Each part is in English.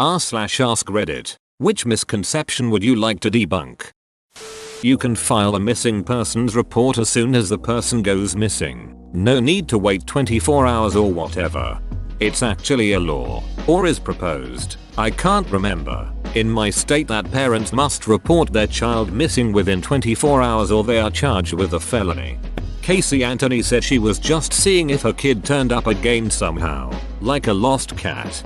r/ask Reddit. Which misconception would you like to debunk? You can file a missing persons report as soon as the person goes missing. No need to wait 24 hours or whatever. It's actually a law, or is proposed, I can't remember, in my state that parents must report their child missing within 24 hours or they are charged with a felony. Casey Anthony said she was just seeing if her kid turned up again somehow, like a lost cat.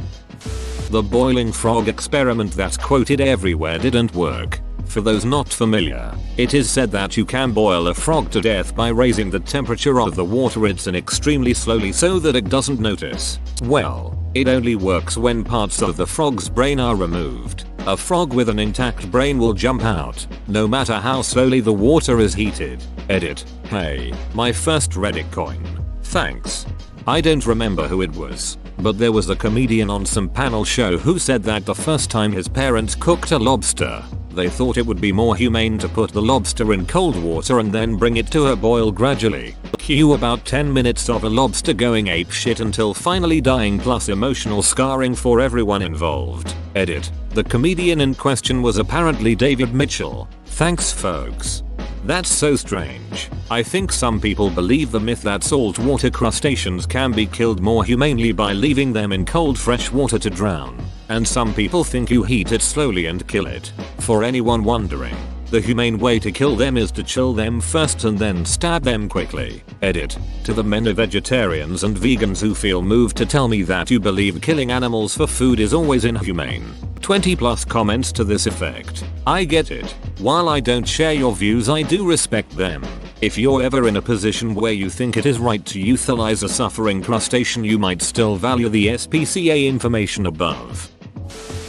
The boiling frog experiment that's quoted everywhere didn't work. For those not familiar, it is said that you can boil a frog to death by raising the temperature of the water it's in extremely slowly so that it doesn't notice. Well, it only works when parts of the frog's brain are removed. A frog with an intact brain will jump out, no matter how slowly the water is heated. Edit. Hey, my first Reddit coin. Thanks. I don't remember who it was, but there was a comedian on some panel show who said that the first time his parents cooked a lobster, they thought it would be more humane to put the lobster in cold water and then bring it to a boil gradually. Cue about 10 minutes of a lobster going apeshit until finally dying plus emotional scarring for everyone involved. Edit. The comedian in question was apparently David Mitchell. Thanks folks. That's so strange. I think some people believe the myth that saltwater crustaceans can be killed more humanely by leaving them in cold fresh water to drown. And some people think you heat it slowly and kill it. For anyone wondering, the humane way to kill them is to chill them first and then stab them quickly. Edit. To the many vegetarians and vegans who feel moved to tell me that you believe killing animals for food is always inhumane. 20+ comments to this effect. I get it. While I don't share your views, I do respect them. If you're ever in a position where you think it is right to euthanize a suffering crustacean, you might still value the SPCA information above.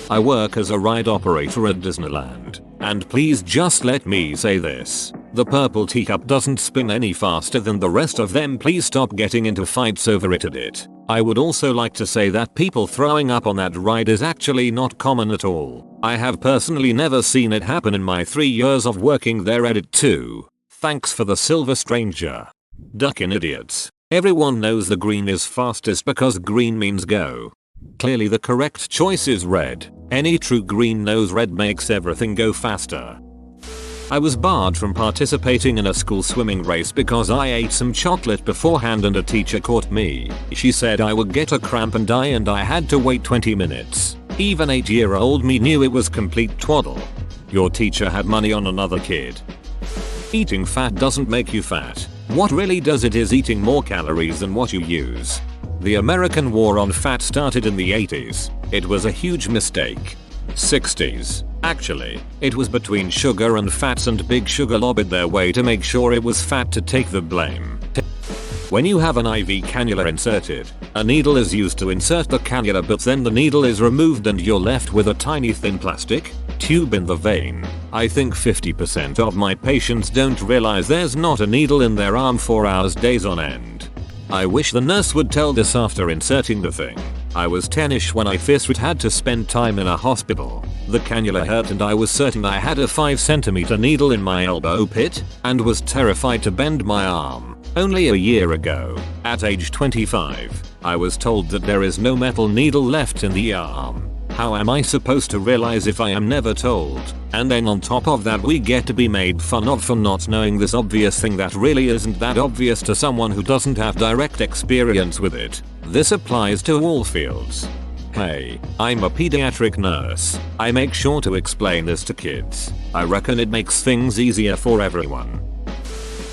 I work as a ride operator at Disneyland, and please just let me say this. The purple teacup doesn't spin any faster than the rest of them. Please stop getting into fights over it. Edit. I would also like to say that people throwing up on that ride is actually not common at all. I have personally never seen it happen in my 3 years of working there. Edit 2. Thanks for the silver stranger. Ducking idiots. Everyone knows the green is fastest because green means go. Clearly the correct choice is red. Any true green knows red makes everything go faster. I was barred from participating in a school swimming race because I ate some chocolate beforehand and a teacher caught me. She said I would get a cramp and die and I had to wait 20 minutes. Even 8-year-old me knew it was complete twaddle. Your teacher had money on another kid. Eating fat doesn't make you fat. What really does it is eating more calories than what you use. The American war on fat started in the 80s. It was a huge mistake. 60s. Actually, it was between sugar and fats, and Big Sugar lobbied their way to make sure it was fat to take the blame. When you have an IV cannula inserted, a needle is used to insert the cannula, but then the needle is removed and you're left with a tiny thin plastic tube in the vein. I think 50% of my patients don't realize there's not a needle in their arm for hours, days on end. I wish the nurse would tell this after inserting the thing. I was 10ish when I first had to spend time in a hospital. The cannula hurt and I was certain I had a 5cm needle in my elbow pit and was terrified to bend my arm. Only a year ago, at age 25, I was told that there is no metal needle left in the arm. How am I supposed to realize if I am never told? And then on top of that we get to be made fun of for not knowing this obvious thing that really isn't that obvious to someone who doesn't have direct experience with it. This applies to all fields. Hey, I'm a pediatric nurse. I make sure to explain this to kids. I reckon it makes things easier for everyone.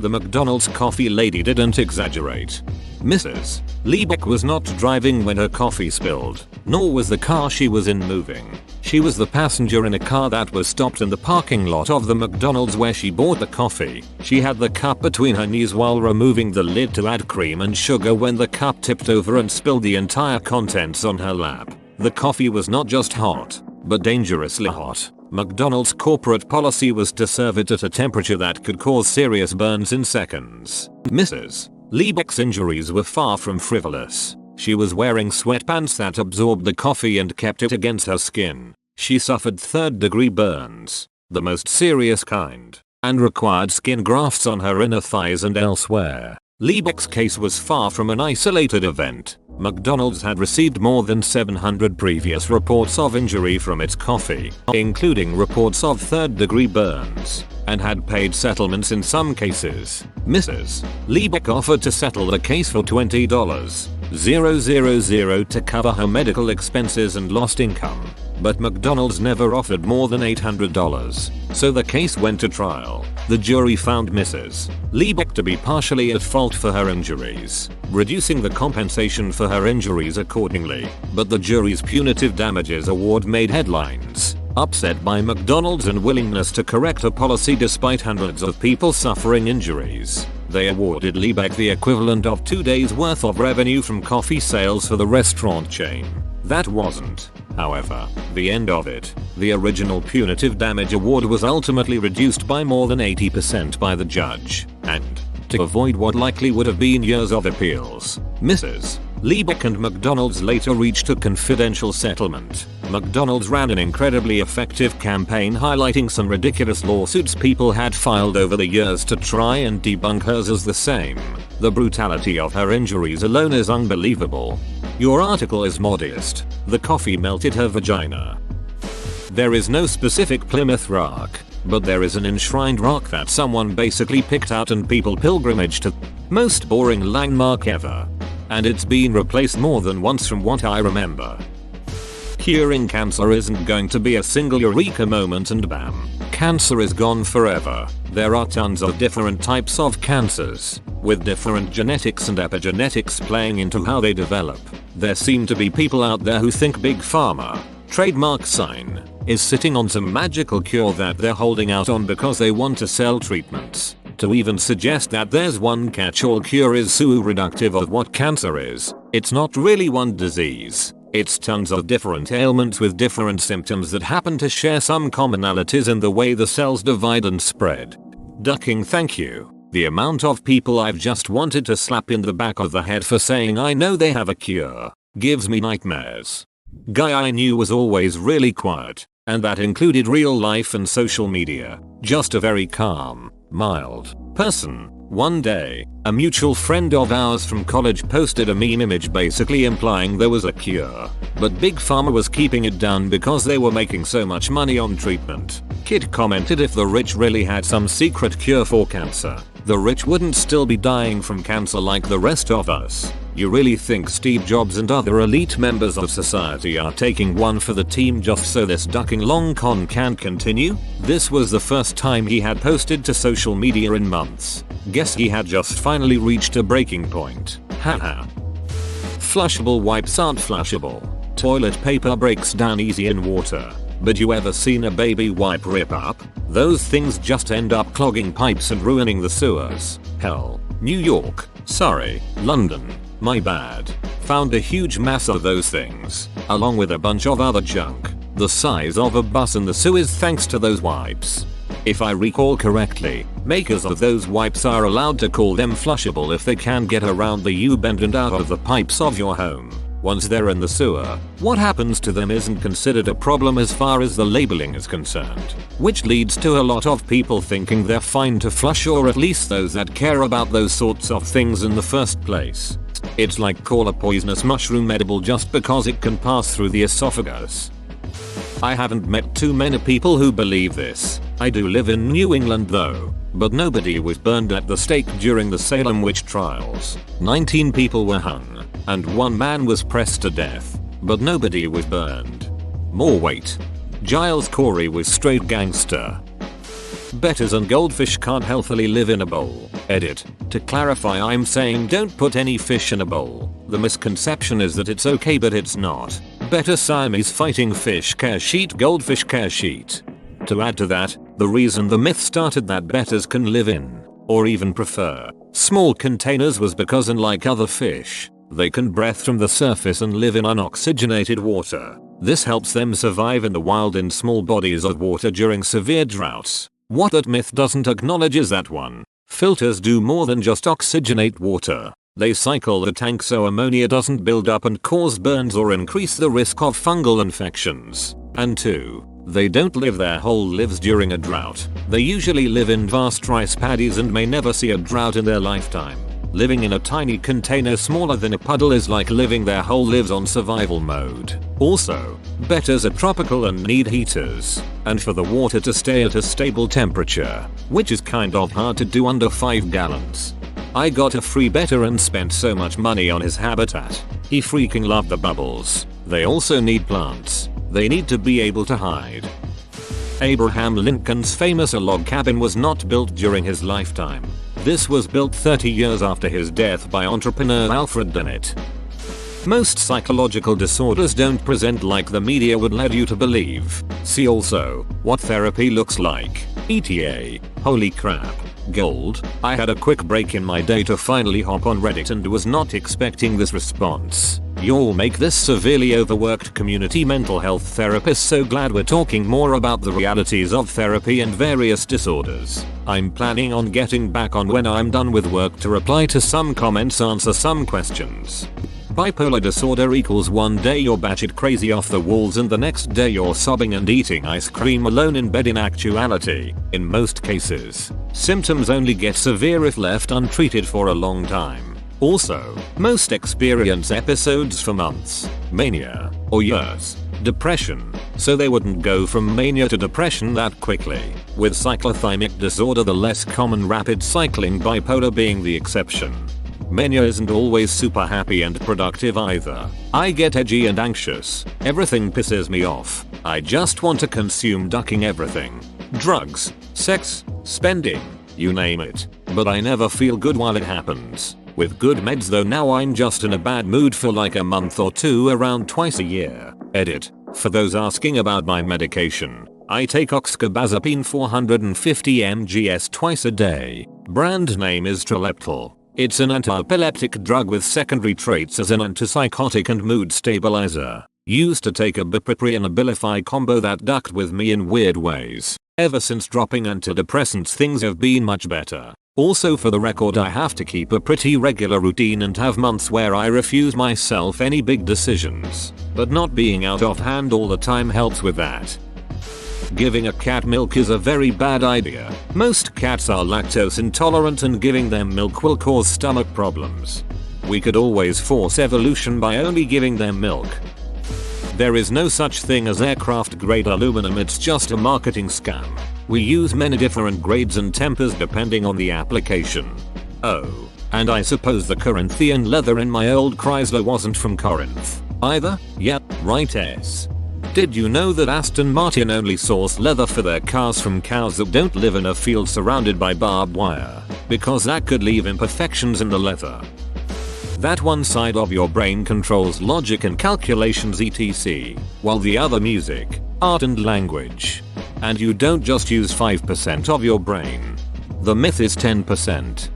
The McDonald's coffee lady didn't exaggerate. Mrs. Liebeck was not driving when her coffee spilled, nor was the car she was in moving. She was the passenger in a car that was stopped in the parking lot of the McDonald's where she bought the coffee. She had the cup between her knees while removing the lid to add cream and sugar when the cup tipped over and spilled the entire contents on her lap. The coffee was not just hot, but dangerously hot. McDonald's corporate policy was to serve it at a temperature that could cause serious burns in seconds. Mrs. Liebeck's injuries were far from frivolous. She was wearing sweatpants that absorbed the coffee and kept it against her skin. She suffered third-degree burns, the most serious kind, and required skin grafts on her inner thighs and elsewhere. Liebeck's case was far from an isolated event. McDonald's had received more than 700 previous reports of injury from its coffee, including reports of third-degree burns, and had paid settlements in some cases. Mrs. Liebeck offered to settle the case for $20,000 to cover her medical expenses and lost income, but McDonald's never offered more than $800, so the case went to trial. The jury found Mrs. Liebeck to be partially at fault for her injuries, reducing the compensation for her injuries accordingly, but the jury's punitive damages award made headlines. Upset by McDonald's unwillingness to correct a policy despite hundreds of people suffering injuries, they awarded Liebeck the equivalent of 2 days' worth of revenue from coffee sales for the restaurant chain. That wasn't, however, the end of it. The original punitive damage award was ultimately reduced by more than 80% by the judge, and, to avoid what likely would have been years of appeals, Mrs. Liebeck and McDonald's later reached a confidential settlement. McDonald's ran an incredibly effective campaign highlighting some ridiculous lawsuits people had filed over the years to try and debunk hers as the same. The brutality of her injuries alone is unbelievable. Your article is modest. The coffee melted her vagina. There is no specific Plymouth Rock, but there is an enshrined rock that someone basically picked out and people pilgrimage to. Most boring landmark ever. And it's been replaced more than once from what I remember. Curing cancer isn't going to be a single eureka moment and bam, cancer is gone forever. There are tons of different types of cancers, with different genetics and epigenetics playing into how they develop. There seem to be people out there who think Big Pharma, trademark sign, is sitting on some magical cure that they're holding out on because they want to sell treatments. To even suggest that there's one catch-all cure is so reductive of what cancer is. It's not really one disease. It's tons of different ailments with different symptoms that happen to share some commonalities in the way the cells divide and spread. Ducking, thank you. The amount of people I've just wanted to slap in the back of the head for saying I know they have a cure gives me nightmares. Guy I knew was always really quiet, and that included real life and social media. Just a very calm, mild person. One day, a mutual friend of ours from college posted a meme image basically implying there was a cure, but Big Pharma was keeping it down because they were making so much money on treatment. Kid commented if the rich really had some secret cure for cancer, the rich wouldn't still be dying from cancer like the rest of us. You really think Steve Jobs and other elite members of society are taking one for the team just so this ducking long con can't continue? This was the first time he had posted to social media in months. Guess he had just finally reached a breaking point. Haha. Flushable wipes aren't flushable. Toilet paper breaks down easy in water. But you ever seen a baby wipe rip up? Those things just end up clogging pipes and ruining the sewers. Hell, New York, sorry, London, my bad, found a huge mass of those things, along with a bunch of other junk, the size of a bus in the sewers thanks to those wipes. If I recall correctly, makers of those wipes are allowed to call them flushable if they can get around the U-bend and out of the pipes of your home. Once they're in the sewer, what happens to them isn't considered a problem as far as the labeling is concerned, which leads to a lot of people thinking they're fine to flush, or at least those that care about those sorts of things in the first place. It's like call a poisonous mushroom edible just because it can pass through the esophagus. I haven't met too many people who believe this. I do live in New England though, but nobody was burned at the stake during the Salem witch trials. 19 people were hung, and one man was pressed to death, but nobody was burned. More weight. Giles Corey was straight gangster. Betters and goldfish can't healthily live in a bowl. Edit. To clarify, I'm saying don't put any fish in a bowl. The misconception is that it's okay, but it's not. Better Siamese fighting fish care sheet, goldfish care sheet. To add to that, the reason the myth started that betters can live in, or even prefer, small containers was because, unlike other fish, they can breathe from the surface and live in unoxygenated water. This helps them survive in the wild in small bodies of water during severe droughts. What that myth doesn't acknowledge is that 1. Filters do more than just oxygenate water. They cycle the tank so ammonia doesn't build up and cause burns or increase the risk of fungal infections. And 2. They don't live their whole lives during a drought. They usually live in vast rice paddies and may never see a drought in their lifetime. Living in a tiny container smaller than a puddle is like living their whole lives on survival mode. Also, betters are tropical and need heaters, and for the water to stay at a stable temperature, which is kind of hard to do under 5 gallons. I got a free better and spent so much money on his habitat. He freaking loved the bubbles. They also need plants. They need to be able to hide. Abraham Lincoln's famous log cabin was not built during his lifetime. This was built 30 years after his death by entrepreneur Alfred Dennett. Most psychological disorders don't present like the media would lead you to believe. See also, what therapy looks like. ETA. Holy crap. Gold. I had a quick break in my day to finally hop on Reddit and was not expecting this response. You'll make this severely overworked community mental health therapist so glad we're talking more about the realities of therapy and various disorders. I'm planning on getting back on when I'm done with work to reply to some comments, answer some questions. Bipolar disorder equals one day you're batshit crazy off the walls and the next day you're sobbing and eating ice cream alone in bed. In actuality, in most cases, symptoms only get severe if left untreated for a long time. Also, most experience episodes for months, mania, or years. Depression, so they wouldn't go from mania to depression that quickly, with cyclothymic disorder the less common, rapid cycling bipolar being the exception. Mania isn't always super happy and productive either. I get edgy and anxious. Everything pisses me off. I just want to consume ducking everything. Drugs, sex, spending, you name it. But I never feel good while it happens. With good meds though, now I'm just in a bad mood for like a month or two, around twice a year. Edit. For those asking about my medication, I take oxcarbazepine 450 mgs twice a day. Brand name is Trileptal. It's an anti-epileptic drug with secondary traits as an antipsychotic and mood stabilizer. Used to take a Bipapri and Abilify combo that ducked with me in weird ways. Ever since dropping antidepressants things have been much better. Also, for the record, I have to keep a pretty regular routine and have months where I refuse myself any big decisions. But not being out of hand all the time helps with that. Giving a cat milk is a very bad idea. Most cats are lactose intolerant and giving them milk will cause stomach problems. We could always force evolution by only giving them milk. There is no such thing as aircraft grade aluminum, it's just a marketing scam. We use many different grades and tempers depending on the application. Oh, and I suppose the Corinthian leather in my old Chrysler wasn't from Corinth either? Yep, right. Did you know that Aston Martin only source leather for their cars from cows that don't live in a field surrounded by barbed wire? Because that could leave imperfections in the leather. That one side of your brain controls logic and calculations etc, while the other music, art and language. And you don't just use 5% of your brain. The myth is 10%.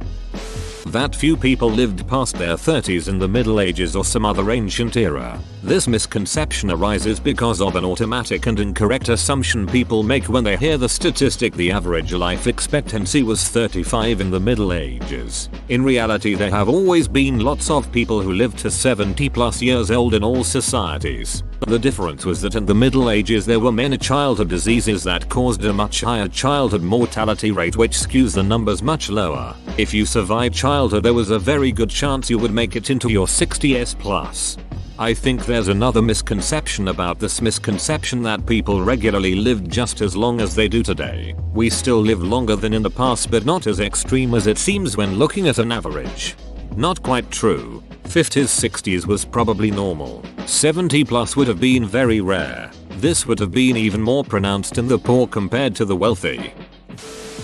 That few people lived past their 30s in the Middle Ages or some other ancient era. This misconception arises because of an automatic and incorrect assumption people make when they hear the statistic the average life expectancy was 35 in the Middle Ages. In reality, there have always been lots of people who lived to 70 plus years old in all societies. The difference was that in the Middle Ages there were many childhood diseases that caused a much higher childhood mortality rate, which skews the numbers much lower. If you survived childhood, there was a very good chance you would make it into your 60s plus. I think there's another misconception about this misconception that people regularly live just as long as they do today. We still live longer than in the past, but not as extreme as it seems when looking at an average. Not quite true. 50s, 60s was probably normal. 70 plus would have been very rare. This would have been even more pronounced in the poor compared to the wealthy.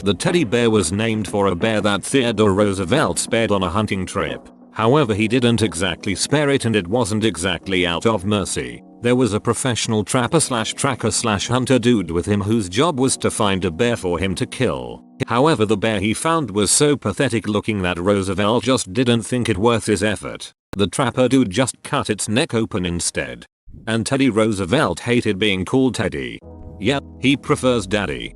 The teddy bear was named for a bear that Theodore Roosevelt spared on a hunting trip. However, he didn't exactly spare it, and it wasn't exactly out of mercy. There was a professional trapper slash tracker slash hunter dude with him whose job was to find a bear for him to kill. However, the bear he found was so pathetic looking that Roosevelt just didn't think it worth his effort. The trapper dude just cut its neck open instead. And Teddy Roosevelt hated being called Teddy. Yep, he prefers Daddy.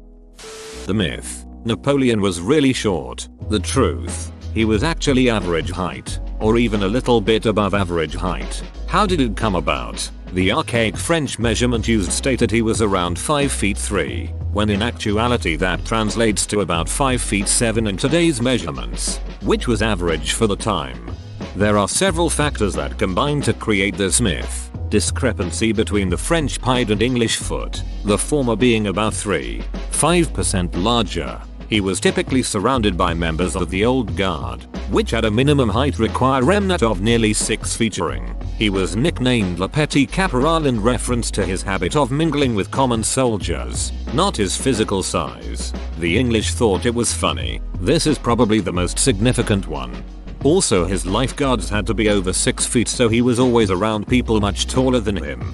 The myth: Napoleon was really short. The truth: he was actually average height, or even a little bit above average height. How did it come about? The archaic French measurement used stated he was around 5 feet 3. when in actuality that translates to about 5 feet 7 in today's measurements, which was average for the time. There are several factors that combine to create this myth. Discrepancy between the French pied and English foot, the former being about 3-5% larger. He was typically surrounded by members of the old guard, which at a minimum height requirement of nearly 6 feet. He was nicknamed Le Petit Caporal in reference to his habit of mingling with common soldiers, not his physical size. The English thought it was funny. This is probably the most significant one. Also, his lifeguards had to be over 6 feet, so he was always around people much taller than him.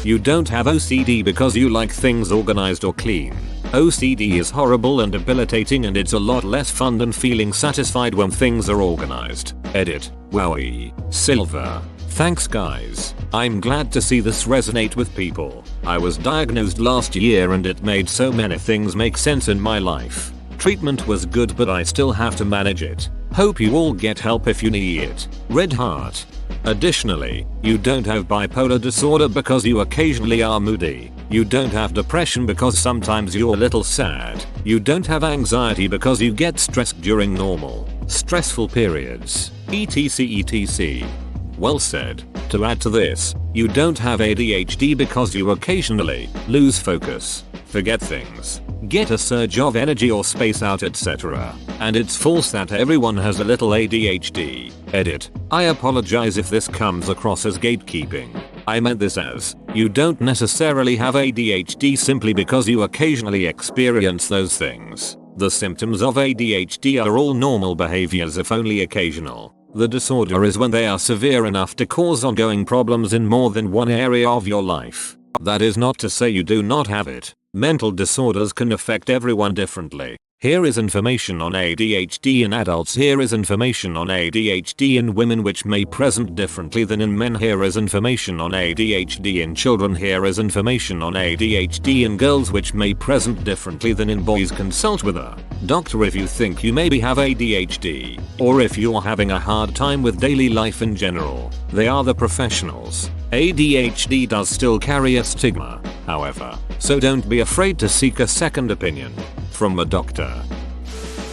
You don't have OCD because you like things organized or clean. OCD is horrible and debilitating, and it's a lot less fun than feeling satisfied when things are organized. Edit. Wowie. Silver. Thanks guys. I'm glad to see this resonate with people. I was diagnosed last year and it made so many things make sense in my life. Treatment was good, but I still have to manage it. Hope you all get help if you need it. Red heart. Additionally, you don't have bipolar disorder because you occasionally are moody. You don't have depression because sometimes you're a little sad. You don't have anxiety because you get stressed during normal, stressful periods. etc. Well said. To add to this, you don't have ADHD because you occasionally lose focus, forget things, get a surge of energy or space out, etc. And it's false that everyone has a little ADHD. Edit. I apologize if this comes across as gatekeeping. I meant this as, you don't necessarily have ADHD simply because you occasionally experience those things. The symptoms of ADHD are all normal behaviors if only occasional. The disorder is when they are severe enough to cause ongoing problems in more than one area of your life. That is not to say you do not have it. Mental disorders can affect everyone differently. Here is information on ADHD in adults. Here is information on ADHD in women, which may present differently than in men. Here is information on ADHD in children. Here is information on ADHD in girls, which may present differently than in boys. Consult with a doctor if you think you maybe have ADHD, or if you're having a hard time with daily life in general. They are the professionals. ADHD does still carry a stigma, however, so don't be afraid to seek a second opinion from a doctor.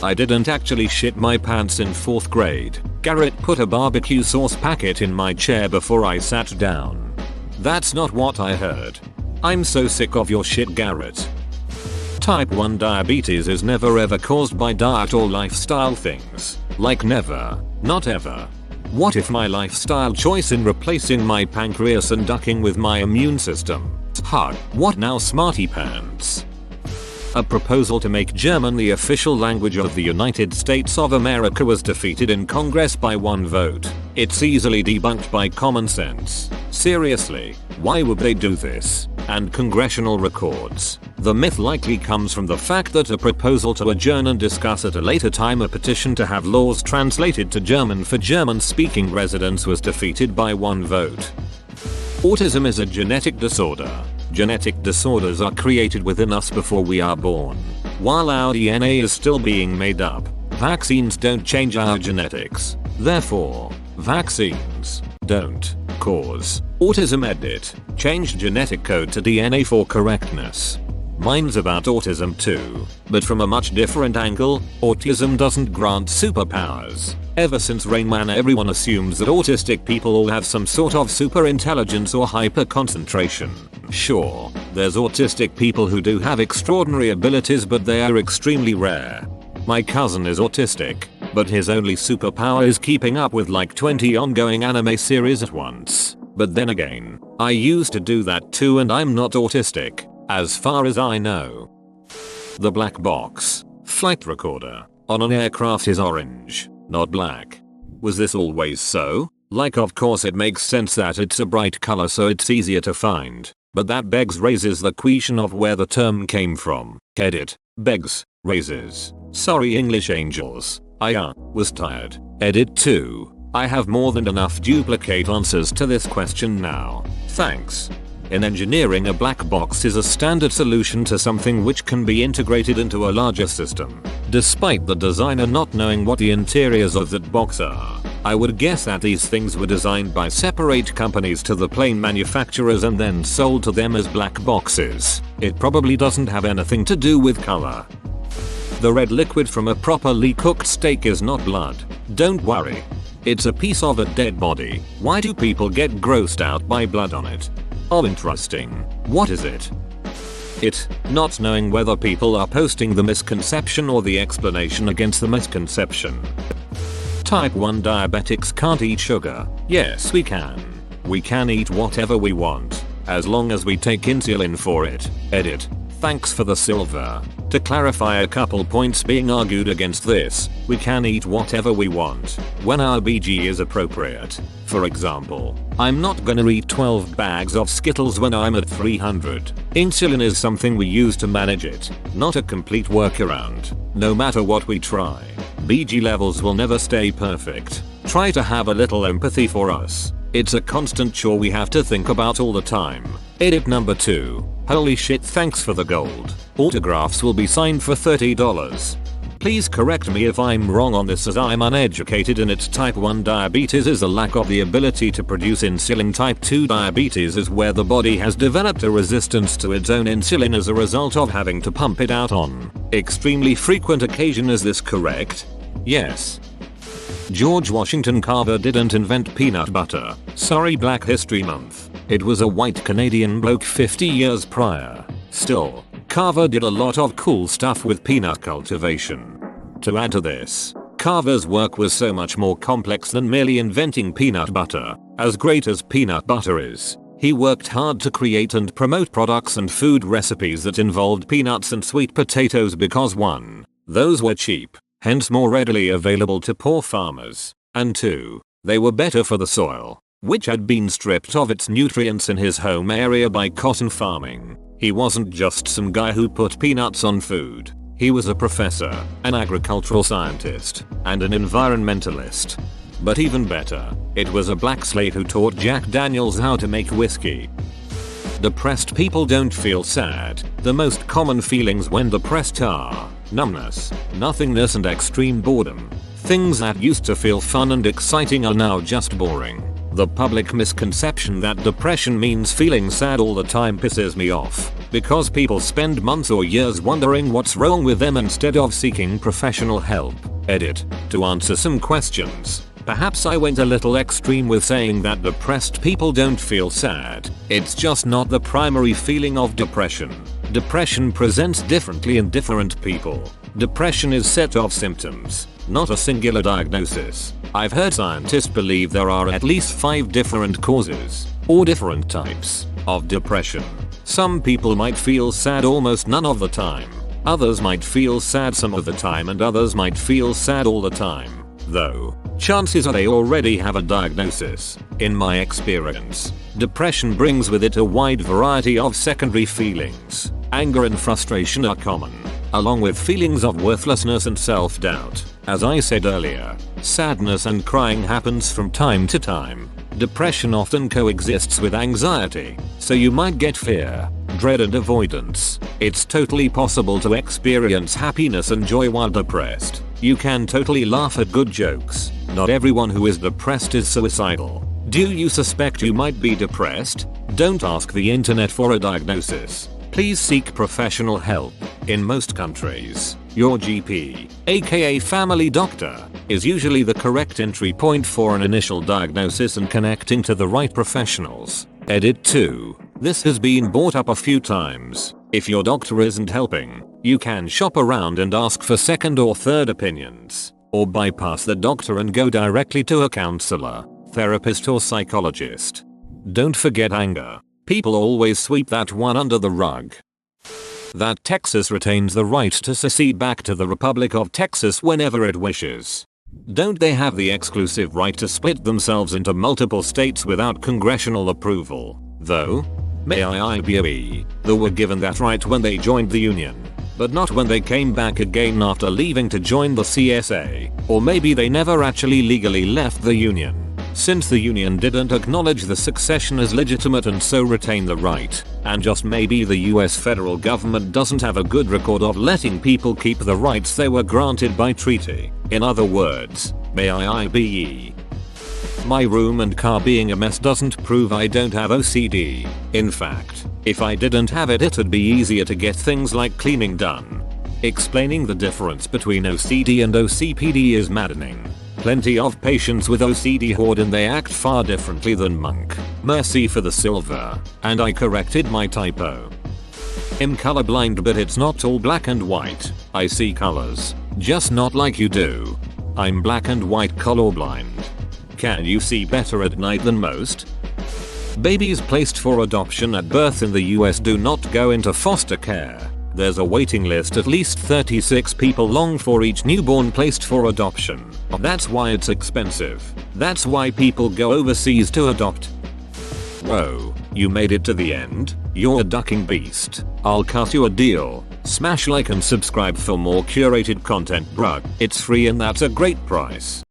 I didn't actually shit my pants in 4th grade. Garrett put a barbecue sauce packet in my chair before I sat down. That's not what I heard. I'm so sick of your shit, Garrett. Type 1 diabetes is never ever caused by diet or lifestyle things. Like never, not ever. What if my lifestyle choice in replacing my pancreas and ducking with my immune system? Ha, what now, smarty pants? A proposal to make German the official language of the United States of America was defeated in Congress by 1 vote. It's easily debunked by common sense. Seriously, why would they do this? And congressional records. The myth likely comes from the fact that a proposal to adjourn and discuss at a later time a petition to have laws translated to German for German-speaking residents was defeated by 1 vote. Autism is a genetic disorder. Genetic disorders are created within us before we are born. While our DNA is still being made up, vaccines don't change our genetics. Therefore, vaccines don't cause autism. Edit. Changed genetic code to DNA for correctness. Mine's about autism too, but from a much different angle. Autism doesn't grant superpowers. Ever since Rain Man, everyone assumes that autistic people all have some sort of super intelligence or hyper concentration. Sure, there's autistic people who do have extraordinary abilities, but they are extremely rare. My cousin is autistic, but his only superpower is keeping up with like 20 ongoing anime series at once. But then again, I used to do that too, and I'm not autistic, as far as I know. The black box flight recorder on an aircraft is orange, not black. Was this always so? Like, of course it makes sense that it's a bright color so it's easier to find, but that raises the question of where the term came from. Edit. Raises. Sorry English angels. I was tired. Edit 2. I have more than enough duplicate answers to this question now. Thanks. In engineering, a black box is a standard solution to something which can be integrated into a larger system, despite the designer not knowing what the interiors of that box are. I would guess that these things were designed by separate companies to the plane manufacturers and then sold to them as black boxes. It probably doesn't have anything to do with color. The red liquid from a properly cooked steak is not blood. Don't worry. It's a piece of a dead body. Why do people get grossed out by blood on it? Oh, interesting. What is it? Not knowing whether people are posting the misconception or the explanation against the misconception. Type 1 diabetics can't eat sugar. Yes, we can. We can eat whatever we want, as long as we take insulin for it. Edit. Thanks for the silver. To clarify a couple points being argued against this, we can eat whatever we want when our BG is appropriate. For example, I'm not gonna eat 12 bags of Skittles when I'm at 300. Insulin is something we use to manage it, not a complete workaround. No matter what we try, BG levels will never stay perfect. Try to have a little empathy for us. It's a constant chore we have to think about all the time. Edit number 2. Holy shit, thanks for the gold. Autographs will be signed for $30. Please correct me if I'm wrong on this, as I'm uneducated in it. Type 1 diabetes is a lack of the ability to produce insulin. Type 2 diabetes is where the body has developed a resistance to its own insulin as a result of having to pump it out on extremely frequent occasion. Is this correct? Yes. George Washington Carver didn't invent peanut butter. Sorry, Black History Month. It was a white Canadian bloke 50 years prior. Still, Carver did a lot of cool stuff with peanut cultivation. To add to this, Carver's work was so much more complex than merely inventing peanut butter. As great as peanut butter is, he worked hard to create and promote products and food recipes that involved peanuts and sweet potatoes because 1. Those were cheap, hence more readily available to poor farmers, and 2. They were better for the soil, which had been stripped of its nutrients in his home area by cotton farming. He wasn't just some guy who put peanuts on food. He was a professor, an agricultural scientist, and an environmentalist. But even better, it was a black slave who taught Jack Daniels how to make whiskey. Depressed people don't feel sad. The most common feelings when depressed are numbness, nothingness, and extreme boredom. Things that used to feel fun and exciting are now just boring. The public misconception that depression means feeling sad all the time pisses me off, because people spend months or years wondering what's wrong with them instead of seeking professional help. Edit. To answer some questions, perhaps I went a little extreme with saying that depressed people don't feel sad. It's just not the primary feeling of depression. Depression presents differently in different people. Depression is a set of symptoms, not a singular diagnosis. I've heard scientists believe there are at least 5 different causes, or different types, of depression. Some people might feel sad almost none of the time. Others might feel sad some of the time, and others might feel sad all the time. Though, chances are they already have a diagnosis. In my experience, depression brings with it a wide variety of secondary feelings. Anger and frustration are common, along with feelings of worthlessness and self-doubt. As I said earlier, sadness and crying happens from time to time. Depression often coexists with anxiety, so you might get fear, dread, and avoidance. It's totally possible to experience happiness and joy while depressed. You can totally laugh at good jokes. Not everyone who is depressed is suicidal. Do you suspect you might be depressed? Don't ask the internet for a diagnosis. Please seek professional help. In most countries, your GP, aka family doctor, is usually the correct entry point for an initial diagnosis and connecting to the right professionals. Edit 2. This has been brought up a few times. If your doctor isn't helping, you can shop around and ask for second or third opinions, or bypass the doctor and go directly to a counselor, therapist, or psychologist. Don't forget anger. People always sweep that one under the rug. That Texas retains the right to secede back to the Republic of Texas whenever it wishes. Don't they have the exclusive right to split themselves into multiple states without congressional approval, though? They were given that right when they joined the Union, but not when they came back again after leaving to join the CSA, or maybe they never actually legally left the Union, since the Union didn't acknowledge the secession as legitimate and so retain the right, and just maybe the US federal government doesn't have a good record of letting people keep the rights they were granted by treaty. In other words, My room and car being a mess doesn't prove I don't have OCD. In fact, if I didn't have it, it'd be easier to get things like cleaning done. Explaining the difference between OCD and OCPD is maddening. Plenty of patients with OCD hoard and they act far differently than Monk. Mercy for the silver. And I corrected my typo. I'm colorblind, but it's not all black and white. I see colors, just not like you do. I'm black and white colorblind. Can you see better at night than most? Babies placed for adoption at birth in the US do not go into foster care. There's a waiting list at least 36 people long for each newborn placed for adoption. That's why it's expensive. That's why people go overseas to adopt. Whoa, you made it to the end? You're a ducking beast. I'll cut you a deal. Smash like and subscribe for more curated content, bruh. It's free and that's a great price.